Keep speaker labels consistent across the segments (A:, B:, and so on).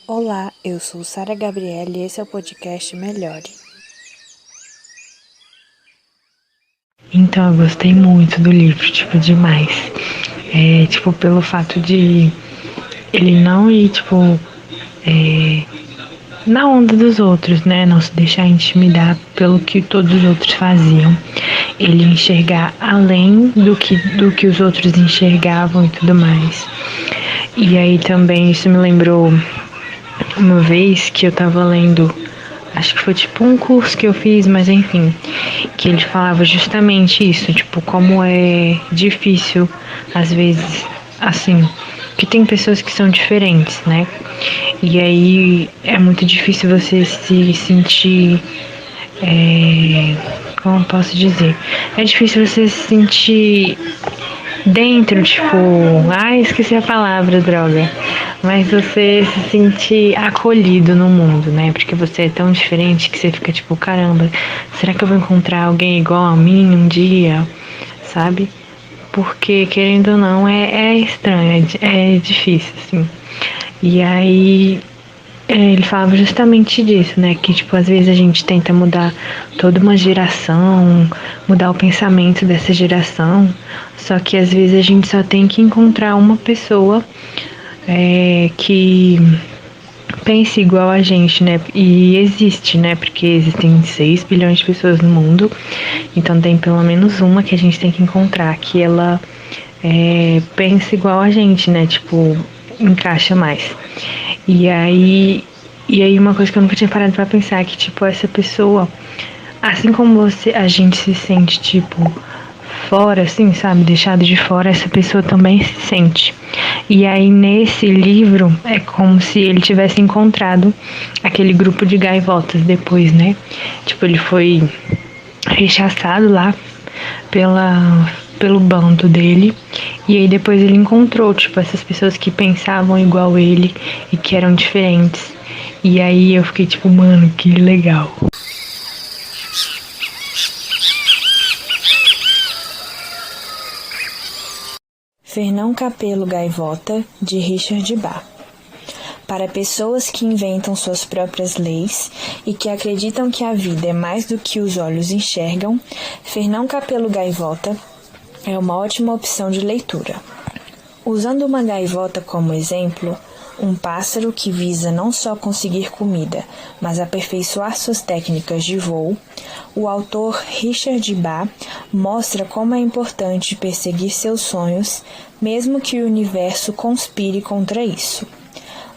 A: Olá, eu sou Sara Gabriela e esse é o podcast Melhore.
B: Então, eu gostei muito do livro, demais. Pelo fato de ele não ir, na onda dos outros, né? Não se deixar intimidar pelo que todos os outros faziam. Ele enxergar além do que os outros enxergavam e tudo mais. E aí também isso me lembrou uma vez que eu tava lendo, acho que foi um curso que eu fiz, mas enfim, que ele falava justamente isso, como é difícil, às vezes, assim, que tem pessoas que são diferentes, né? E aí é muito difícil você se sentir, como eu posso dizer? É difícil você se sentir dentro, esqueci a palavra, droga. Mas você se sentir acolhido no mundo, né? Porque você é tão diferente que você fica caramba, será que eu vou encontrar alguém igual a mim um dia? Sabe? Porque, querendo ou não, é estranho, é difícil, assim. E aí, ele falava justamente disso, né? Que, às vezes a gente tenta mudar toda uma geração, mudar o pensamento dessa geração, só que às vezes a gente só tem que encontrar uma pessoa que pense igual a gente, né? E existe, né? Porque existem 6 bilhões de pessoas no mundo, então tem pelo menos uma que a gente tem que encontrar, que ela pensa igual a gente, né? Encaixa mais. E aí uma coisa que eu nunca tinha parado pra pensar é que, essa pessoa, assim como a gente se sente, fora, assim, sabe, deixado de fora, essa pessoa também se sente. E aí nesse livro é como se ele tivesse encontrado aquele grupo de gaivotas depois, né? Ele foi rechaçado lá pelo bando dele, e aí depois ele encontrou, essas pessoas que pensavam igual ele e que eram diferentes. E aí eu fiquei mano, que legal.
A: Fernão Capelo Gaivota, de Richard Bach. Para pessoas que inventam suas próprias leis e que acreditam que a vida é mais do que os olhos enxergam, Fernão Capelo Gaivota é uma ótima opção de leitura. Usando uma gaivota como exemplo, um pássaro que visa não só conseguir comida, mas aperfeiçoar suas técnicas de voo, o autor Richard Bach mostra como é importante perseguir seus sonhos, mesmo que o universo conspire contra isso.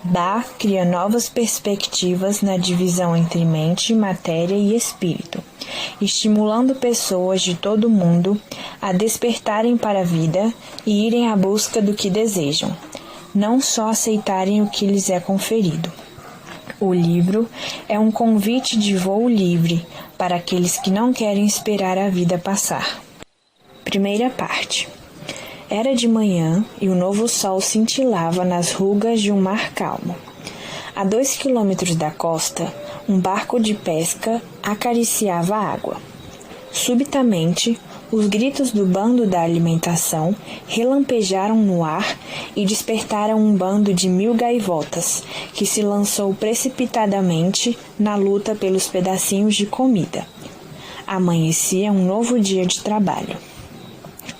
A: Bach cria novas perspectivas na divisão entre mente, matéria e espírito, estimulando pessoas de todo o mundo a despertarem para a vida e irem à busca do que desejam, não só aceitarem o que lhes é conferido. O livro é um convite de voo livre para aqueles que não querem esperar a vida passar. Primeira parte. Era de manhã e o novo sol cintilava nas rugas de um mar calmo. A 2 quilômetros da costa, um barco de pesca acariciava a água. Subitamente, os gritos do bando da alimentação relampejaram no ar e despertaram um bando de 1000 gaivotas, que se lançou precipitadamente na luta pelos pedacinhos de comida. Amanhecia um novo dia de trabalho.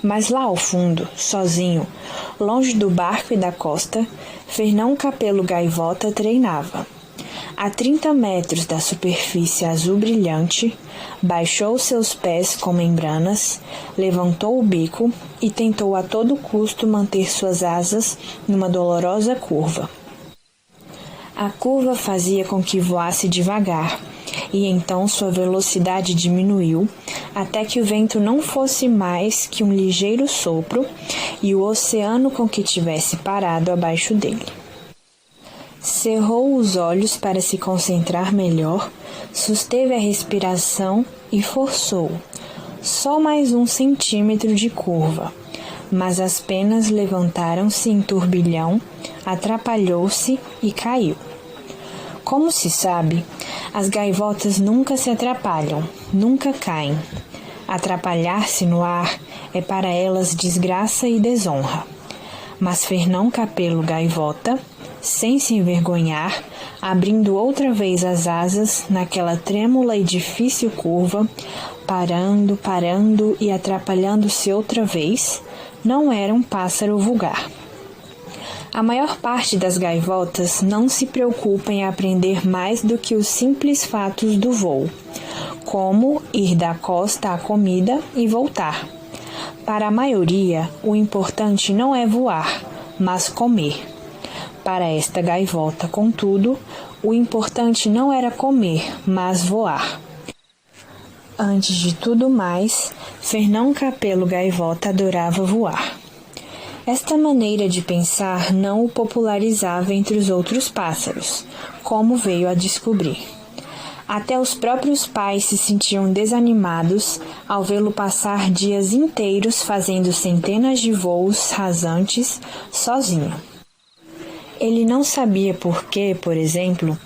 A: Mas lá ao fundo, sozinho, longe do barco e da costa, Fernão Capelo Gaivota treinava. A 30 metros da superfície azul brilhante, baixou seus pés com membranas, levantou o bico e tentou a todo custo manter suas asas numa dolorosa curva. A curva fazia com que voasse devagar, e então sua velocidade diminuiu até que o vento não fosse mais que um ligeiro sopro e o oceano com que tivesse parado abaixo dele. Cerrou os olhos para se concentrar melhor, susteve a respiração e forçou. Só mais 1 centímetro de curva, mas as penas levantaram-se em turbilhão, atrapalhou-se e caiu. Como se sabe, as gaivotas nunca se atrapalham, nunca caem. Atrapalhar-se no ar é para elas desgraça e desonra. Mas Fernão Capelo Gaivota sem se envergonhar, abrindo outra vez as asas naquela trêmula e difícil curva, parando e atrapalhando-se outra vez, não era um pássaro vulgar. A maior parte das gaivotas não se preocupa em aprender mais do que os simples fatos do voo, como ir da costa à comida e voltar. Para a maioria, o importante não é voar, mas comer. Para esta gaivota, contudo, o importante não era comer, mas voar. Antes de tudo mais, Fernão Capelo Gaivota adorava voar. Esta maneira de pensar não o popularizava entre os outros pássaros, como veio a descobrir. Até os próprios pais se sentiam desanimados ao vê-lo passar dias inteiros fazendo centenas de voos rasantes sozinho. Ele não sabia por que, por exemplo,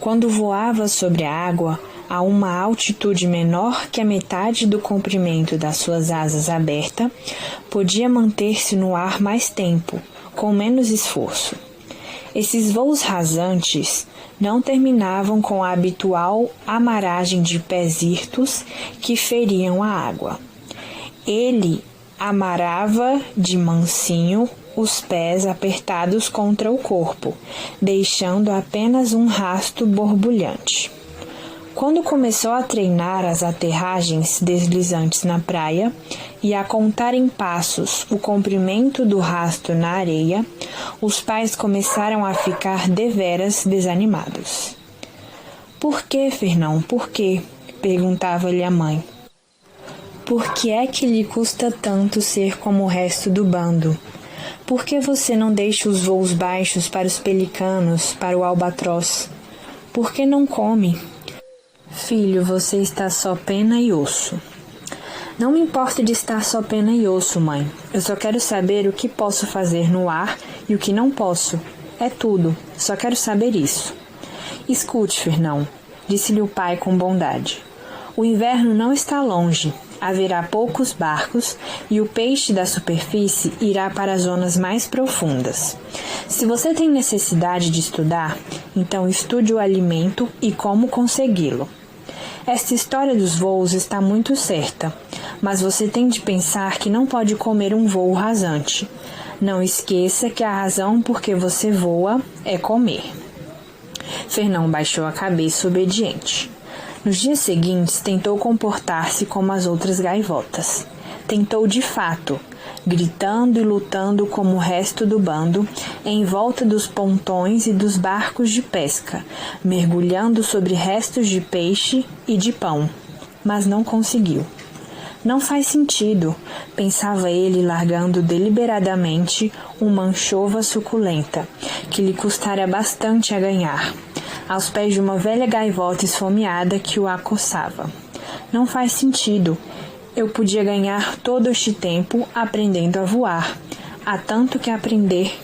A: quando voava sobre a água a uma altitude menor que a metade do comprimento das suas asas abertas, podia manter-se no ar mais tempo, com menos esforço. Esses voos rasantes não terminavam com a habitual amaragem de pés hirtos que feriam a água. Ele amarrava de mansinho os pés apertados contra o corpo, deixando apenas um rasto borbulhante. Quando começou a treinar as aterragens deslizantes na praia e a contar em passos o comprimento do rasto na areia, os pais começaram a ficar deveras desanimados. Por que, Fernão, por quê? Perguntava-lhe a mãe. Por que é que lhe custa tanto ser como o resto do bando? Por que você não deixa os voos baixos para os pelicanos, para o albatroz? Por que não come? Filho, você está só pena e osso. Não me importa de estar só pena e osso, mãe. Eu só quero saber o que posso fazer no ar e o que não posso. É tudo. Só quero saber isso. Escute, Fernão, disse-lhe o pai com bondade. O inverno não está longe. Haverá poucos barcos e o peixe da superfície irá para as zonas mais profundas. Se você tem necessidade de estudar, então estude o alimento e como consegui-lo. Esta história dos voos está muito certa, mas você tem de pensar que não pode comer um voo rasante. Não esqueça que a razão por que você voa é comer. Fernão baixou a cabeça obediente. Nos dias seguintes, tentou comportar-se como as outras gaivotas. Tentou de fato, gritando e lutando como o resto do bando, em volta dos pontões e dos barcos de pesca, mergulhando sobre restos de peixe e de pão, mas não conseguiu. Não faz sentido, pensava ele, largando deliberadamente uma anchova suculenta, que lhe custara bastante a ganhar, aos pés de uma velha gaivota esfomeada que o acossava. Não faz sentido. Eu podia ganhar todo este tempo aprendendo a voar. Há tanto que aprender.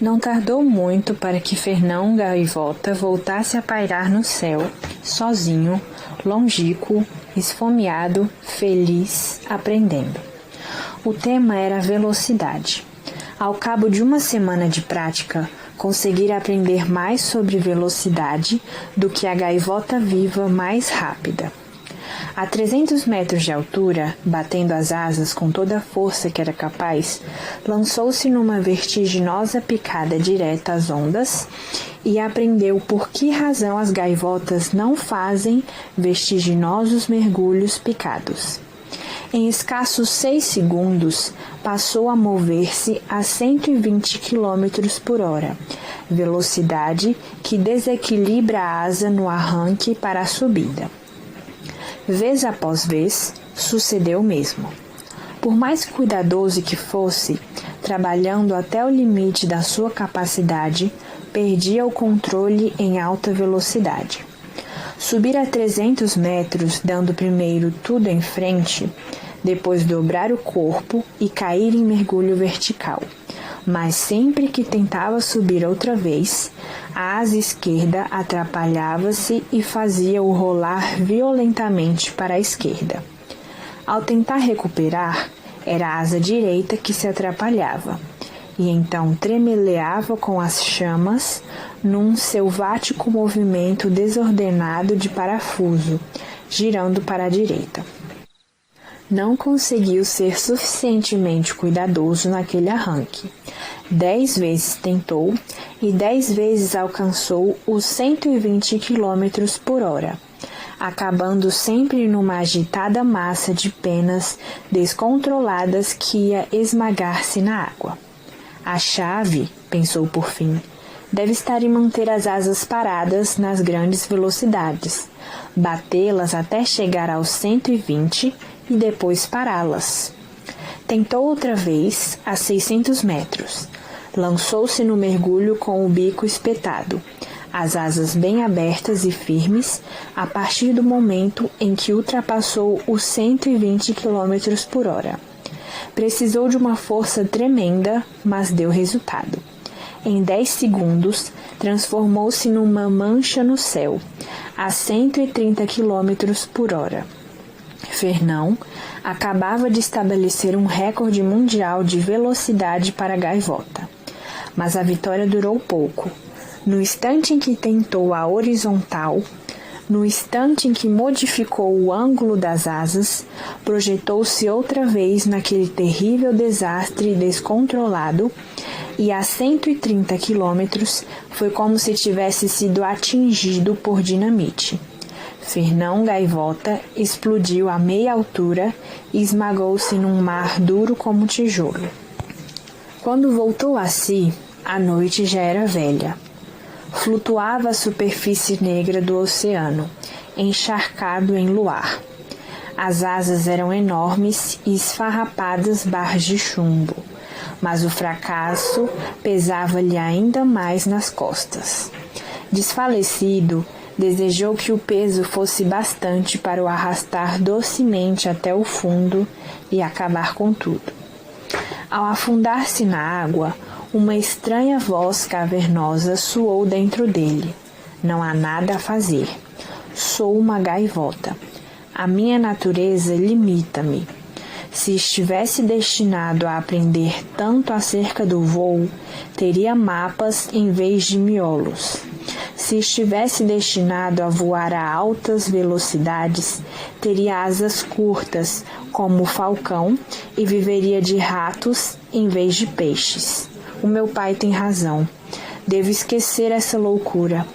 A: Não tardou muito para que Fernão Gaivota voltasse a pairar no céu, sozinho, longínquo, esfomeado, feliz, aprendendo. O tema era a velocidade. Ao cabo de uma semana de prática, conseguira aprender mais sobre velocidade do que a gaivota viva mais rápida. A 300 metros de altura, batendo as asas com toda a força que era capaz, lançou-se numa vertiginosa picada direta às ondas e aprendeu por que razão as gaivotas não fazem vertiginosos mergulhos picados. Em escassos 6 segundos, passou a mover-se a 120 km por hora, velocidade que desequilibra a asa no arranque para a subida. Vez após vez, sucedeu o mesmo. Por mais cuidadoso que fosse, trabalhando até o limite da sua capacidade, perdia o controle em alta velocidade. Subir a 300 metros, dando primeiro tudo em frente, depois dobrar o corpo e cair em mergulho vertical. Mas sempre que tentava subir outra vez, a asa esquerda atrapalhava-se e fazia-o rolar violentamente para a esquerda. Ao tentar recuperar, era a asa direita que se atrapalhava. e então tremeleava com as chamas num selvático movimento desordenado de parafuso, girando para a direita. Não conseguiu ser suficientemente cuidadoso naquele arranque. 10 vezes tentou e 10 vezes alcançou os 120 km por hora, acabando sempre numa agitada massa de penas descontroladas que ia esmagar-se na água. A chave, pensou por fim, deve estar em manter as asas paradas nas grandes velocidades, batê-las até chegar aos 120 e depois pará-las. Tentou outra vez a 600 metros. Lançou-se no mergulho com o bico espetado, as asas bem abertas e firmes, a partir do momento em que ultrapassou os 120 km por hora. Precisou de uma força tremenda, mas deu resultado. Em 10 segundos, transformou-se numa mancha no céu, a 130 km por hora. Fernão acabava de estabelecer um recorde mundial de velocidade para a gaivota. Mas a vitória durou pouco. No instante em que tentou a horizontal, no instante em que modificou o ângulo das asas, projetou-se outra vez naquele terrível desastre descontrolado e a 130 quilômetros foi como se tivesse sido atingido por dinamite. Fernão Gaivota explodiu a meia altura e esmagou-se num mar duro como tijolo. Quando voltou a si, a noite já era velha. Flutuava a superfície negra do oceano, encharcado em luar. As asas eram enormes e esfarrapadas barras de chumbo, mas o fracasso pesava-lhe ainda mais nas costas. Desfalecido, desejou que o peso fosse bastante para o arrastar docemente até o fundo e acabar com tudo. Ao afundar-se na água, uma estranha voz cavernosa soou dentro dele. Não há nada a fazer. Sou uma gaivota. A minha natureza limita-me. Se estivesse destinado a aprender tanto acerca do voo, teria mapas em vez de miolos. Se estivesse destinado a voar a altas velocidades, teria asas curtas, como o falcão, e viveria de ratos em vez de peixes. O meu pai tem razão. Devo esquecer essa loucura.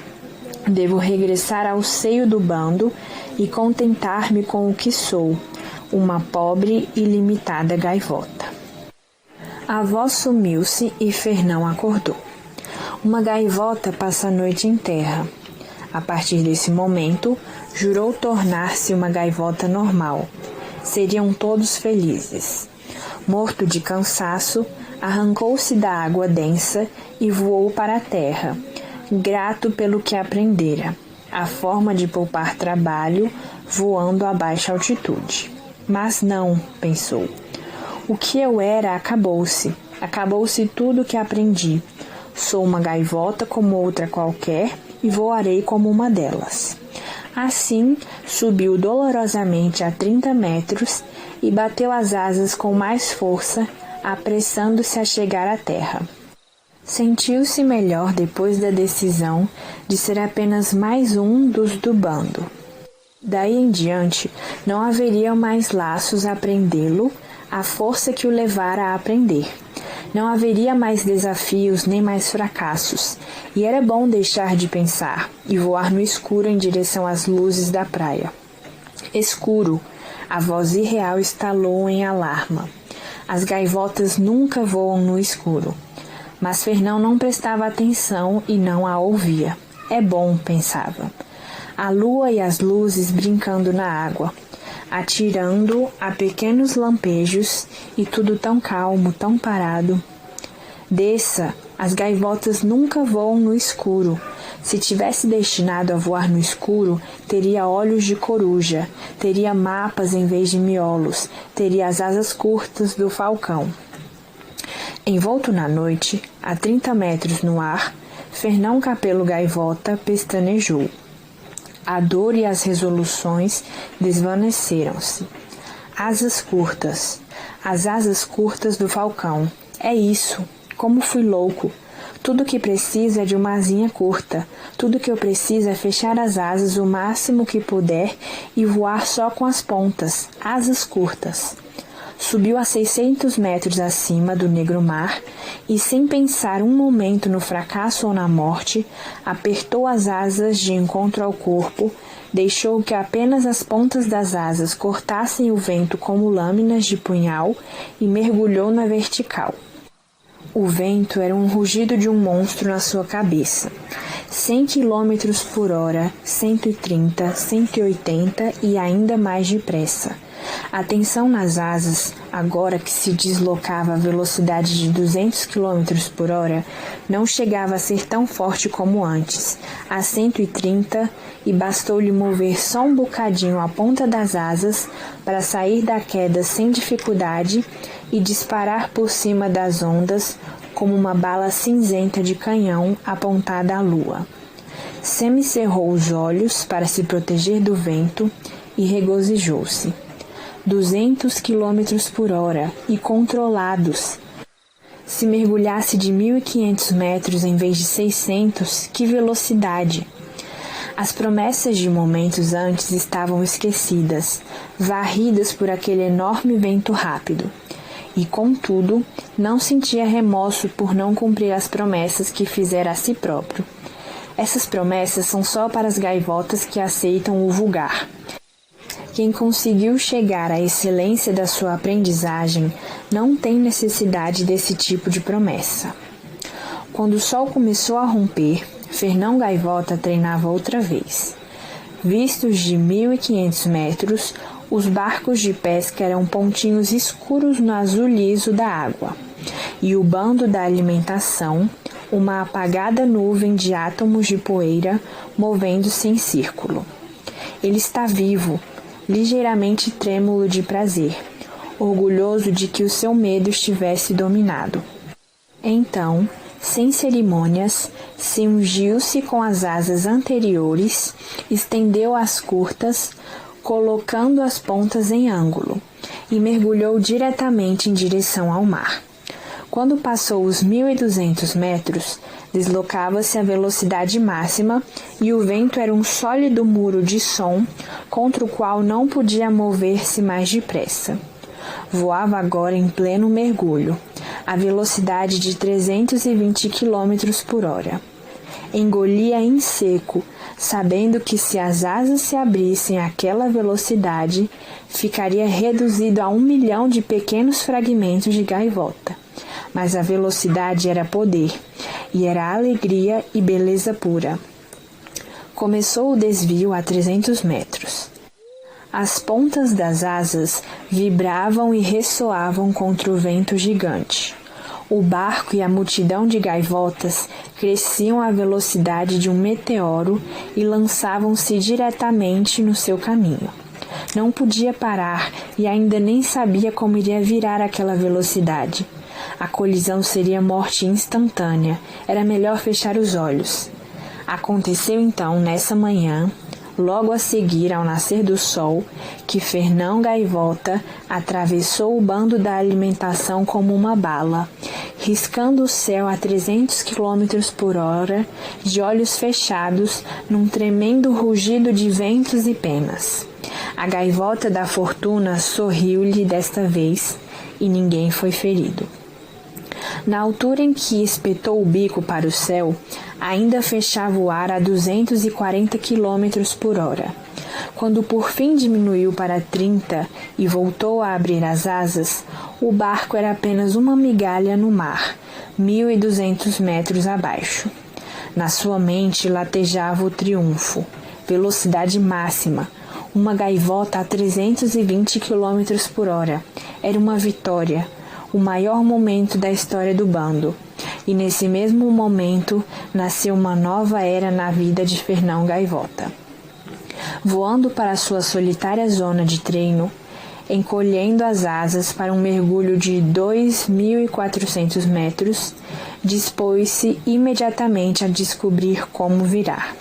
A: Devo regressar ao seio do bando e contentar-me com o que sou, uma pobre e limitada gaivota. A voz sumiu-se e Fernão acordou. Uma gaivota passa a noite em terra. A partir desse momento, jurou tornar-se uma gaivota normal. Seriam todos felizes. Morto de cansaço, arrancou-se da água densa e voou para a terra, grato pelo que aprendera, a forma de poupar trabalho voando a baixa altitude. Mas não, pensou. O que eu era acabou-se. Acabou-se tudo o que aprendi. Sou uma gaivota como outra qualquer e voarei como uma delas. Assim, subiu dolorosamente a 30 metros e bateu as asas com mais força, apressando-se a chegar à terra. Sentiu-se melhor depois da decisão de ser apenas mais um dos do bando. Daí em diante, não haveria mais laços a prendê-lo, a força que o levara a aprender. Não haveria mais desafios nem mais fracassos, e era bom deixar de pensar e voar no escuro em direção às luzes da praia. Escuro, a voz irreal estalou em alarma. As gaivotas nunca voam no escuro. Mas Fernão não prestava atenção e não a ouvia. É bom, pensava. A lua e as luzes brincando na água, atirando a pequenos lampejos e tudo tão calmo, tão parado. Desça, as gaivotas nunca voam no escuro. Se tivesse destinado a voar no escuro, teria olhos de coruja, teria mapas em vez de miolos, teria as asas curtas do falcão. Envolto na noite, a 30 metros no ar, Fernão Capelo Gaivota pestanejou. A dor e as resoluções desvaneceram-se. Asas curtas. As asas curtas do falcão. É isso. como fui louco! Tudo que preciso é de uma asinha curta. Tudo que eu preciso é fechar as asas o máximo que puder e voar só com as pontas, asas curtas. Subiu a 600 metros acima do negro mar e, sem pensar um momento no fracasso ou na morte, apertou as asas de encontro ao corpo, deixou que apenas as pontas das asas cortassem o vento como lâminas de punhal e mergulhou na vertical. O vento era um rugido de um monstro na sua cabeça. 100 km por hora, 130, 180 e ainda mais depressa. A tensão nas asas, agora que se deslocava a velocidade de 200 km por hora, não chegava a ser tão forte como antes, a 130, e bastou-lhe mover só um bocadinho a ponta das asas para sair da queda sem dificuldade e disparar por cima das ondas como uma bala cinzenta de canhão apontada à lua. Semicerrou os olhos para se proteger do vento e regozijou-se. 200 km por hora e controlados. Se mergulhasse de 1.500 metros em vez de 600, que velocidade! As promessas de momentos antes estavam esquecidas, varridas por aquele enorme vento rápido. E, contudo, não sentia remorso por não cumprir as promessas que fizera a si próprio. Essas promessas são só para as gaivotas que aceitam o vulgar. Quem conseguiu chegar à excelência da sua aprendizagem não tem necessidade desse tipo de promessa. Quando o sol começou a romper, Fernão Gaivota treinava outra vez. Vistos de 1.500 metros, os barcos de pesca eram pontinhos escuros no azul liso da água, e o bando da alimentação, uma apagada nuvem de átomos de poeira movendo-se em círculo. Ele está vivo, ligeiramente trêmulo de prazer, orgulhoso de que o seu medo estivesse dominado. Então, sem cerimônias, se ungiu-se com as asas anteriores, estendeu as curtas, colocando as pontas em ângulo, e mergulhou diretamente em direção ao mar. Quando passou os 1.200 metros, deslocava-se à velocidade máxima e o vento era um sólido muro de som contra o qual não podia mover-se mais depressa. Voava agora em pleno mergulho, a velocidade de 320 km por hora. Engolia em seco, sabendo que se as asas se abrissem àquela velocidade, ficaria reduzido a 1 milhão de pequenos fragmentos de gaivota. Mas a velocidade era poder, e era alegria e beleza pura. Começou o desvio a 300 metros. As pontas das asas vibravam e ressoavam contra o vento gigante. O barco e a multidão de gaivotas cresciam à velocidade de um meteoro e lançavam-se diretamente no seu caminho. Não podia parar e ainda nem sabia como iria virar aquela velocidade. A colisão seria morte instantânea. Era melhor fechar os olhos. Aconteceu então, nessa manhã, logo a seguir ao nascer do sol, que Fernão Gaivota atravessou o bando da alimentação como uma bala, riscando o céu a 300 km por hora, de olhos fechados, num tremendo rugido de ventos e penas. A gaivota da fortuna sorriu-lhe desta vez, e ninguém foi ferido. Na altura em que espetou o bico para o céu, ainda fechava o ar a 240 km por hora. Quando por fim diminuiu para 30 e voltou a abrir as asas, o barco era apenas uma migalha no mar, 1.200 metros abaixo. Na sua mente latejava o triunfo, velocidade máxima, uma gaivota a 320 km por hora. Era uma vitória, o maior momento da história do bando. E nesse mesmo momento nasceu uma nova era na vida de Fernão Gaivota. Voando para sua solitária zona de treino, encolhendo as asas para um mergulho de 2.400 metros, dispôs-se imediatamente a descobrir como virar.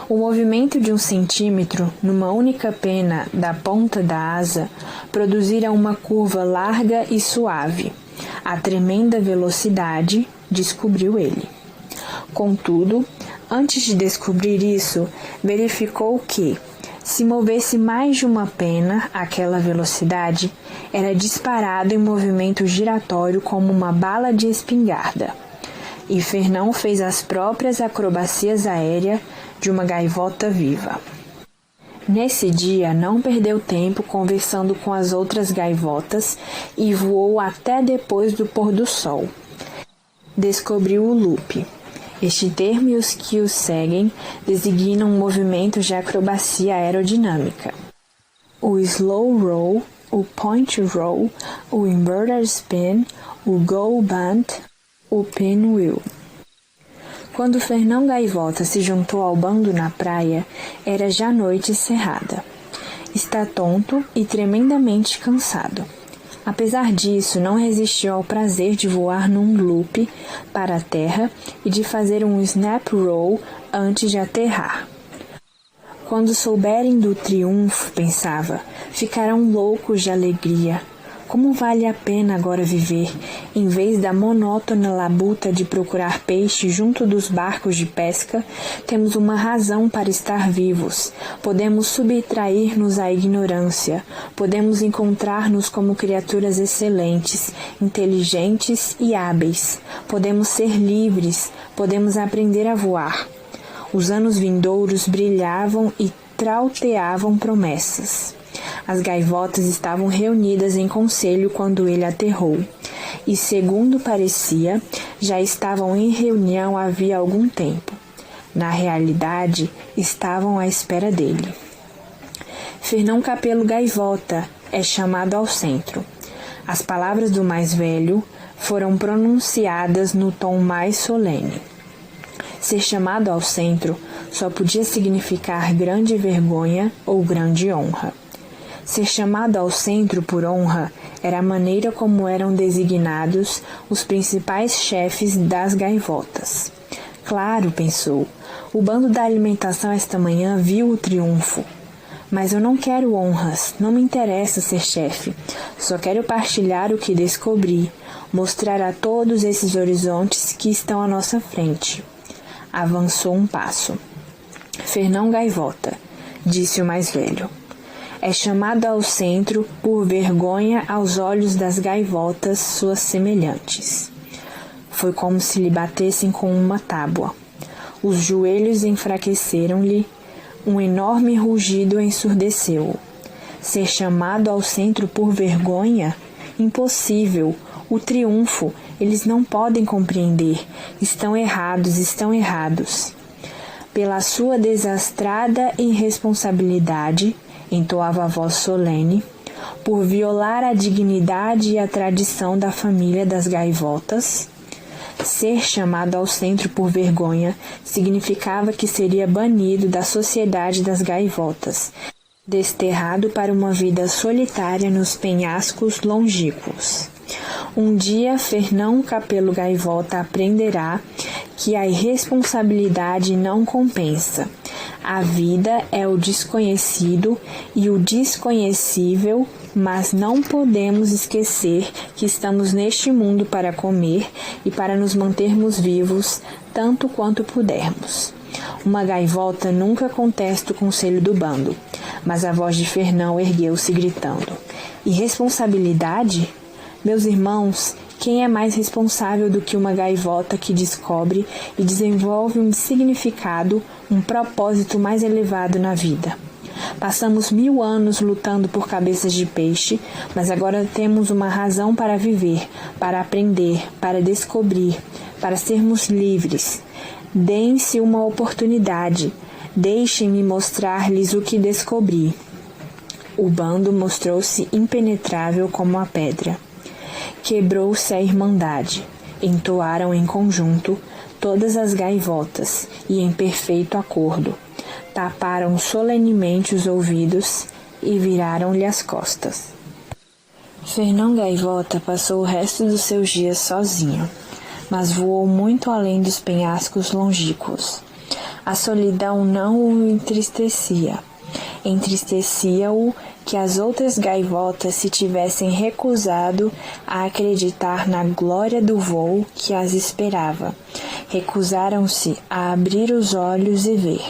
A: O movimento de 1 centímetro, numa única pena da ponta da asa, produzira uma curva larga e suave. a tremenda velocidade, descobriu ele. Contudo, antes de descobrir isso, verificou que, se movesse mais de uma pena àquela velocidade, era disparado em movimento giratório como uma bala de espingarda. E Fernão fez as próprias acrobacias aéreas de uma gaivota viva. Nesse dia, não perdeu tempo conversando com as outras gaivotas e voou até depois do pôr do sol. Descobriu o loop. Este termo e os que o seguem designam movimentos de acrobacia aerodinâmica. O slow roll, o point roll, o inverted spin, o go bunt, o pinwheel. Quando Fernão Gaivota se juntou ao bando na praia, era já noite cerrada. Está tonto e tremendamente cansado. Apesar disso, não resistiu ao prazer de voar num loop para a terra e de fazer um snap roll antes de aterrar. Quando souberem do triunfo, pensava, ficarão loucos de alegria. Como vale a pena agora viver, em vez da monótona labuta de procurar peixe junto dos barcos de pesca, temos uma razão para estar vivos. Podemos subtrair-nos à ignorância, podemos encontrar-nos como criaturas excelentes, inteligentes e hábeis. Podemos ser livres, podemos aprender a voar. Os anos vindouros brilhavam e trauteavam promessas. As gaivotas estavam reunidas em conselho quando ele aterrou, e, segundo parecia, já estavam em reunião havia algum tempo. Na realidade, estavam à espera dele. Fernão Capelo Gaivota é chamado ao centro. As palavras do mais velho foram pronunciadas no tom mais solene. Ser chamado ao centro só podia significar grande vergonha ou grande honra. Ser chamado ao centro por honra era a maneira como eram designados os principais chefes das gaivotas. Claro, pensou, o bando da alimentação esta manhã viu o triunfo. Mas eu não quero honras, não me interessa ser chefe. Só quero partilhar o que descobri, mostrar a todos esses horizontes que estão à nossa frente. Avançou um passo. Fernão Gaivota, disse o mais velho. É chamado ao centro por vergonha aos olhos das gaivotas suas semelhantes. Foi como se lhe batessem com uma tábua. Os joelhos enfraqueceram-lhe, um enorme rugido ensurdeceu-o. Ser chamado ao centro por vergonha? Impossível! O triunfo, eles não podem compreender. Estão errados. Pela sua desastrada irresponsabilidade, entoava a voz solene, por violar a dignidade e a tradição da família das gaivotas. Ser chamado ao centro por vergonha significava que seria banido da sociedade das gaivotas, desterrado para uma vida solitária nos penhascos longínquos. Um dia Fernão Capelo Gaivota aprenderá que a irresponsabilidade não compensa. A vida é o desconhecido e o desconhecível, mas não podemos esquecer que estamos neste mundo para comer e para nos mantermos vivos tanto quanto pudermos. Uma gaivota nunca contesta o conselho do bando, mas a voz de Fernão ergueu-se gritando: irresponsabilidade? Meus irmãos, quem é mais responsável do que uma gaivota que descobre e desenvolve um significado, um propósito mais elevado na vida? Passamos 1000 anos lutando por cabeças de peixe, mas agora temos uma razão para viver, para aprender, para descobrir, para sermos livres. Deem-se uma oportunidade. Deixem-me mostrar-lhes o que descobri. O bando mostrou-se impenetrável como a pedra. Quebrou-se a irmandade. Entoaram em conjunto todas as gaivotas e em perfeito acordo. Taparam solenemente os ouvidos e viraram-lhe as costas. Fernão Gaivota passou o resto dos seus dias sozinho, mas voou muito além dos penhascos longínquos. A solidão não o entristecia. Entristecia-o que as outras gaivotas se tivessem recusado a acreditar na glória do voo que as esperava. Recusaram-se a abrir os olhos e ver.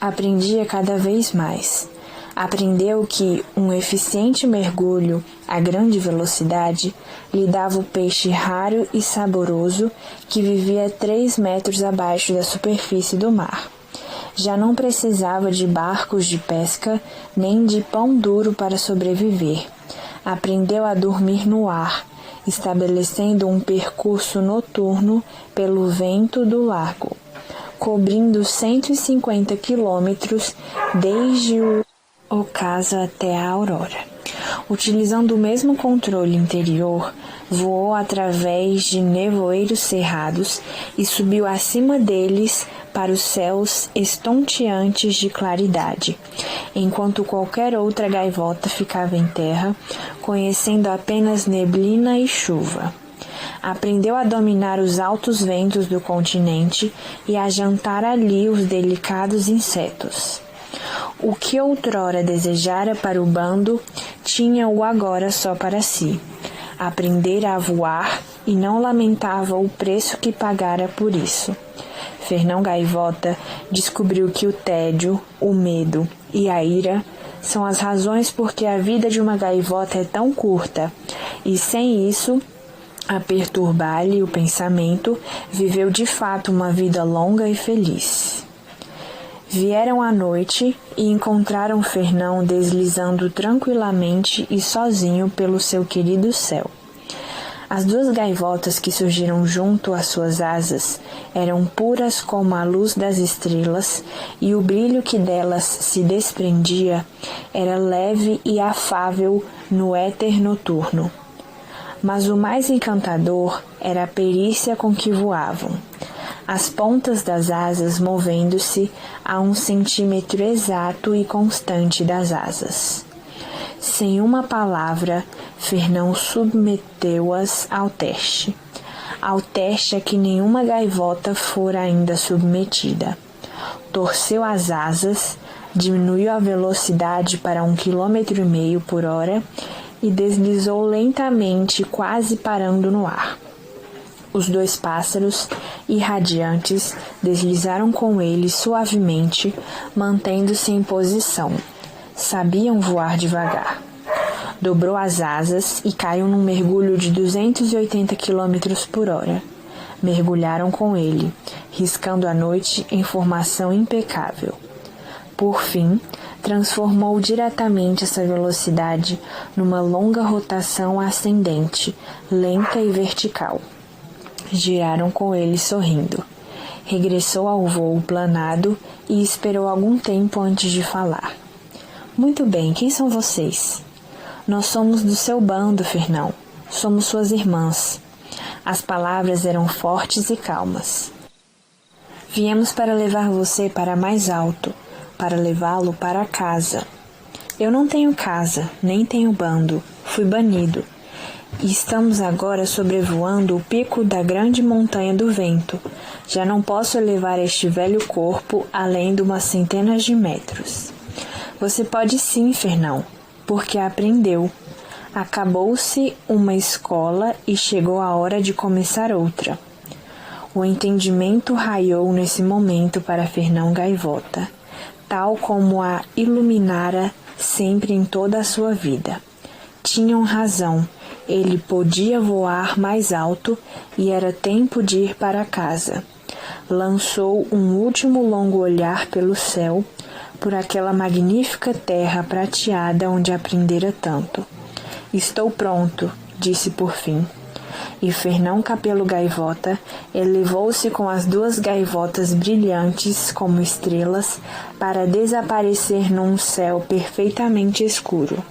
A: Aprendia cada vez mais. Aprendeu que um eficiente mergulho a grande velocidade lhe dava o peixe raro e saboroso que vivia 3 metros abaixo da superfície do mar. Já não precisava de barcos de pesca nem de pão duro para sobreviver. Aprendeu a dormir no ar, estabelecendo um percurso noturno pelo vento do largo, cobrindo 150 quilômetros desde o ocaso até a aurora. Utilizando o mesmo controle interior, voou através de nevoeiros cerrados e subiu acima deles para os céus estonteantes de claridade, enquanto qualquer outra gaivota ficava em terra, conhecendo apenas neblina e chuva. Aprendeu a dominar os altos ventos do continente e a jantar ali os delicados insetos. O que outrora desejara para o bando, tinha-o agora só para si. Aprendera a voar e não lamentava o preço que pagara por isso. Fernão Gaivota descobriu que o tédio, o medo e a ira são as razões por que a vida de uma gaivota é tão curta, e sem isso, a perturbar-lhe o pensamento, viveu de fato uma vida longa e feliz. Vieram à noite e encontraram Fernão deslizando tranquilamente e sozinho pelo seu querido céu. As 2 gaivotas que surgiram junto às suas asas eram puras como a luz das estrelas, e o brilho que delas se desprendia era leve e afável no éter noturno. Mas o mais encantador era a perícia com que voavam. As pontas das asas movendo-se a 1 centímetro exato e constante das asas. Sem uma palavra, Fernão submeteu-as ao teste a que nenhuma gaivota fora ainda submetida. Torceu as asas, diminuiu a velocidade para 1,5 km por hora e deslizou lentamente, quase parando no ar. Os 2 pássaros, irradiantes, deslizaram com ele suavemente, mantendo-se em posição. Sabiam voar devagar. Dobrou as asas e caiu num mergulho de 280 km por hora. Mergulharam com ele, riscando a noite em formação impecável. Por fim, transformou diretamente essa velocidade numa longa rotação ascendente, lenta e vertical. Giraram com ele sorrindo. Regressou ao voo planado e esperou algum tempo antes de falar. Muito bem, quem são vocês? Nós somos do seu bando, Fernão. Somos suas irmãs. As palavras eram fortes e calmas. Viemos para levar você para mais alto, para levá-lo para casa. Eu não tenho casa, nem tenho bando. Fui banido. E estamos agora sobrevoando o pico da grande montanha do vento. Já não posso levar este velho corpo além de umas centenas de metros. Você pode sim, Fernão, porque aprendeu. Acabou-se uma escola e chegou a hora de começar outra. O entendimento raiou nesse momento para Fernão Gaivota, tal como a iluminara sempre em toda a sua vida. Tinham razão. Ele podia voar mais alto e era tempo de ir para casa. Lançou um último longo olhar pelo céu, por aquela magnífica terra prateada onde aprendera tanto. Estou pronto, disse por fim. E Fernão Capelo Gaivota elevou-se com as 2 gaivotas brilhantes como estrelas para desaparecer num céu perfeitamente escuro.